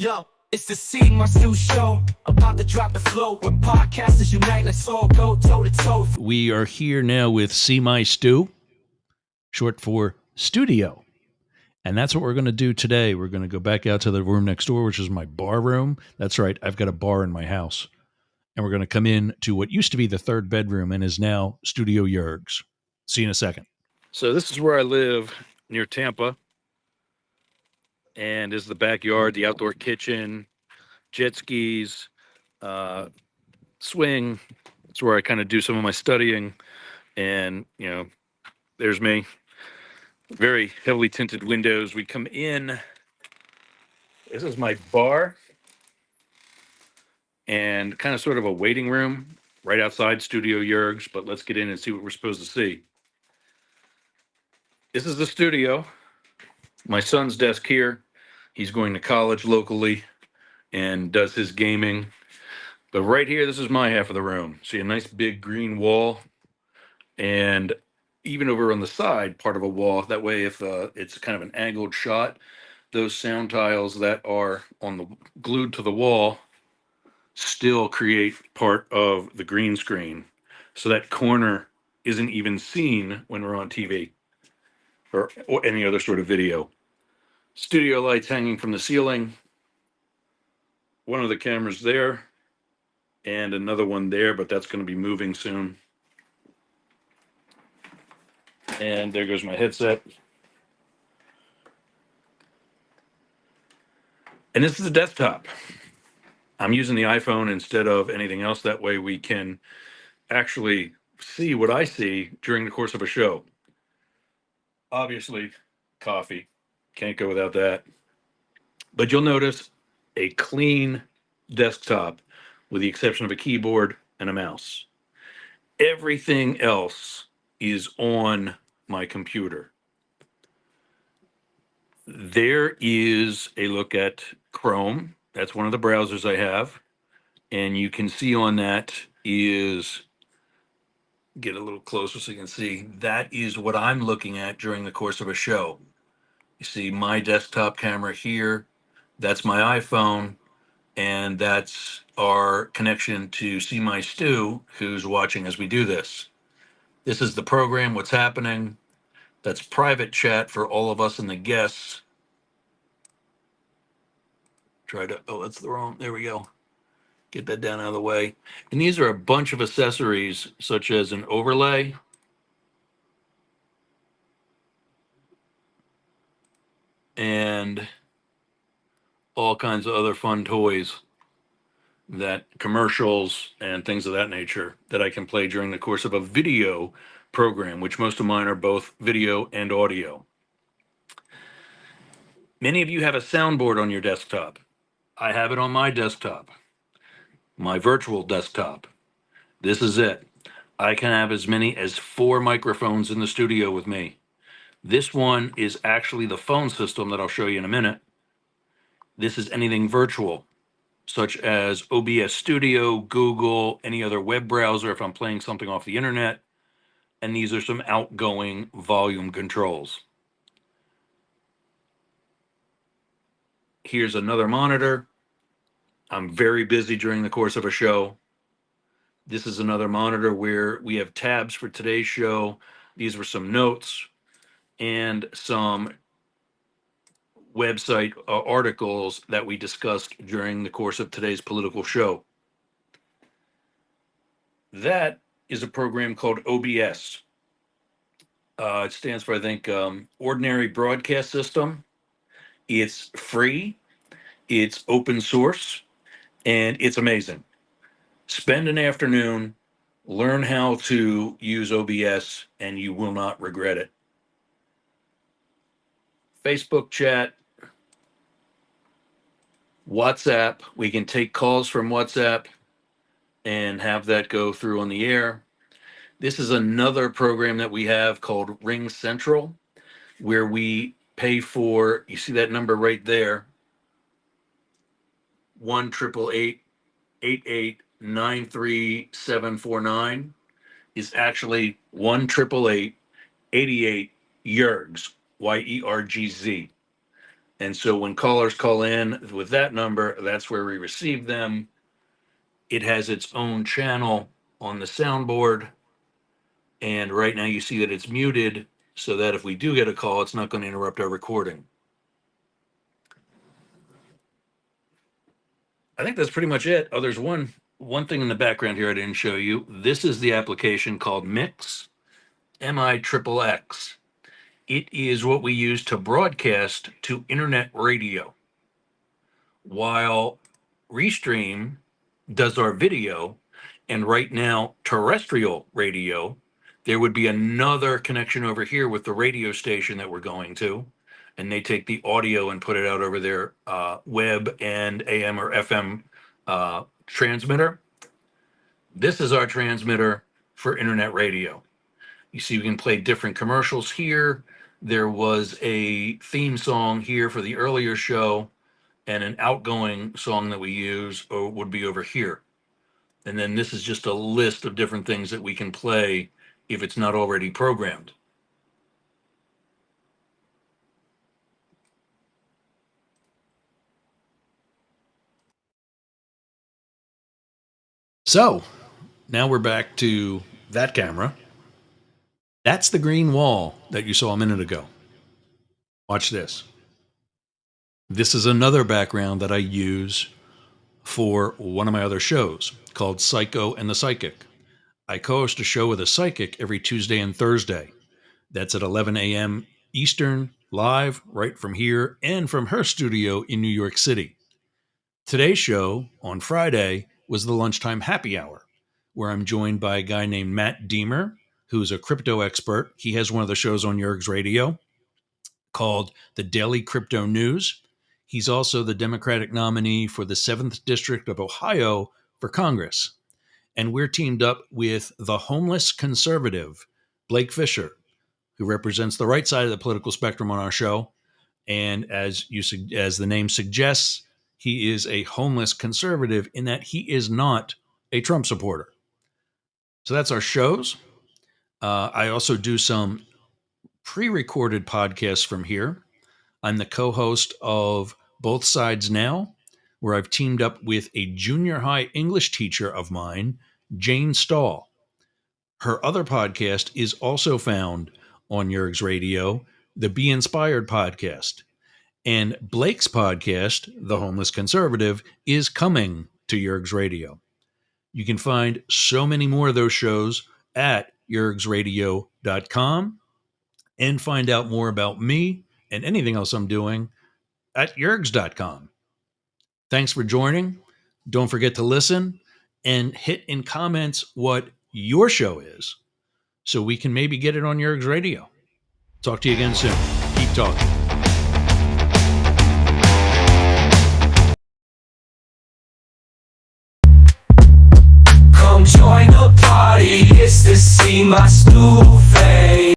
Yo, it's the My Stu show, about to drop the flow, where podcasters unite, let's all go toe to toe. We are here now with My Stu, short for Studio. And that's what we're going to do today. We're going to go back out to the room next door, which is my bar room. That's right, I've got a bar in my house. And we're going to come in to what used to be the third bedroom and is now Studio Yergz. See you in a second. So this is where I live, near Tampa. And this is the backyard, the outdoor kitchen, jet skis, swing. It's where I kind of do some of my studying. And, there's me. Very heavily tinted windows. We come in. This is my bar and kind of sort of a waiting room right outside Studio Yergz. But let's get in and see what we're supposed to see. This is the studio. My son's desk here. He's going to college locally and does his gaming. But right here, this is my half of the room. See a nice big green wall, and even over on the side, part of a wall. That way, if it's kind of an angled shot, those sound tiles that are on the glued to the wall still create part of the green screen. So that corner isn't even seen when we're on TV or any other sort of video. Studio lights hanging from the ceiling. One of the cameras there and another one there, but that's going to be moving soon. And there goes my headset. And this is the desktop. I'm using the iPhone instead of anything else. That way we can actually see what I see during the course of a show. Obviously, coffee. Can't go without that. But you'll notice a clean desktop with the exception of a keyboard and a mouse. Everything else is on my computer. There is a look at Chrome. That's one of the browsers I have. And you can see on that is, get a little closer so you can see, that is what I'm looking at during the course of a show. You see my desktop camera here. That's my iPhone. And that's our connection to See My Stu, who's watching as we do this. This is the program, what's happening. That's private chat for all of us and the guests. That's the wrong, there we go. Get that down out of the way. And these are a bunch of accessories, such as an overlay. And all kinds of other fun toys, that commercials and things of that nature that I can play during the course of a video program, which most of mine are both video and audio. Many of you have a soundboard on your desktop. I have it on my desktop, my virtual desktop. This is it. I can have as many as 4 microphones in the studio with me. This one is actually the phone system that I'll show you in a minute. This is anything virtual, such as OBS Studio, Google, any other web browser if I'm playing something off the internet. And these are some outgoing volume controls. Here's another monitor. I'm very busy during the course of a show. This is another monitor where we have tabs for today's show. These were some notes and some website articles that we discussed during the course of today's political show. That is a program called OBS. It stands for, I think, Ordinary Broadcast System. It's free, it's open source, and it's amazing. Spend an afternoon, learn how to use OBS, and you will not regret it. Facebook chat, WhatsApp. We can take calls from WhatsApp and have that go through on the air. This is another program that we have called Ring Central, where we pay for, you see that number right there, 1-888-889-3749 is actually 1-888-88-YERGZ, YERGZ. And so when callers call in with that number, that's where we receive them. It has its own channel on the soundboard. And right now you see that it's muted so that if we do get a call, it's not going to interrupt our recording. I think that's pretty much it. Oh, there's one thing in the background here I didn't show you. This is the application called Mix, MIXXX. It is what we use to broadcast to internet radio, while Restream does our video, and right now terrestrial radio. There would be another connection over here with the radio station that we're going to, and they take the audio and put it out over their web and AM or FM transmitter. This is our transmitter for internet radio. You see, we can play different commercials here. There was a theme song here for the earlier show, and an outgoing song that we use would be over here. And then this is just a list of different things that we can play if it's not already programmed. So now we're back to that camera. That's the green wall that you saw a minute ago. Watch this. This is another background that I use for one of my other shows called Psycho and the Psychic. I co-host a show with a psychic every Tuesday and Thursday. That's at 11 a.m. Eastern, live right from here and from her studio in New York City. Today's show on Friday was the lunchtime happy hour, where I'm joined by a guy named Matt Deemer, who's a crypto expert. He has one of the shows on Yergz Radio called The Daily Crypto News. He's also the Democratic nominee for the 7th District of Ohio for Congress. And we're teamed up with the homeless conservative, Blake Fisher, who represents the right side of the political spectrum on our show. And as the name suggests, he is a homeless conservative in that he is not a Trump supporter. So that's our shows. I also do some pre-recorded podcasts from here. I'm the co-host of Both Sides Now, where I've teamed up with a junior high English teacher of mine, Jane Stahl. Her other podcast is also found on Yergz Radio, the Be Inspired podcast. And Blake's podcast, The Homeless Conservative, is coming to Yergz Radio. You can find so many more of those shows at yergzradio.com and find out more about me and anything else I'm doing at yergz.com. Thanks for joining. Don't forget to listen and hit in comments what your show is so we can maybe get it on Yergz Radio. Talk to you again soon. Keep talking. Come join the party, it's to see my Stu face.